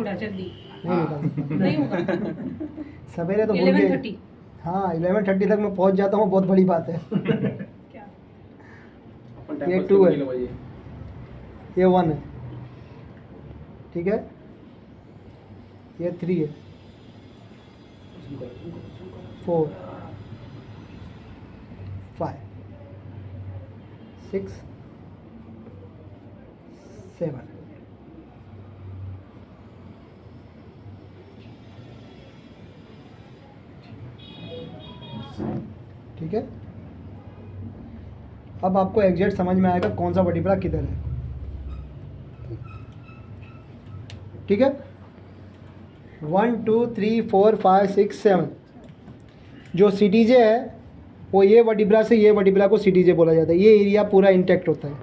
उड़ा जल्दी। नहीं निकाल सकता। नहीं होगा। सवेरे तो भूल गए। 11:30। हाँ 11:30 तक मैं पहुंच जाता हूँ, बहुत बड़ी बात है। क्या? ये 2 है, ये 1 है, ठीक है, ये 3 है, 4 5 6 7 ठीक है। अब आपको एग्जैक्ट समझ में आएगा कौन सा वर्टिब्रा किधर है, ठीक है। 1 2 3 4 5 6 7 जो सीटीजे है वो ये वर्टिब्रा से ये वर्टिब्रा को सीटीजे बोला जाता है। ये एरिया पूरा इंटैक्ट होता है,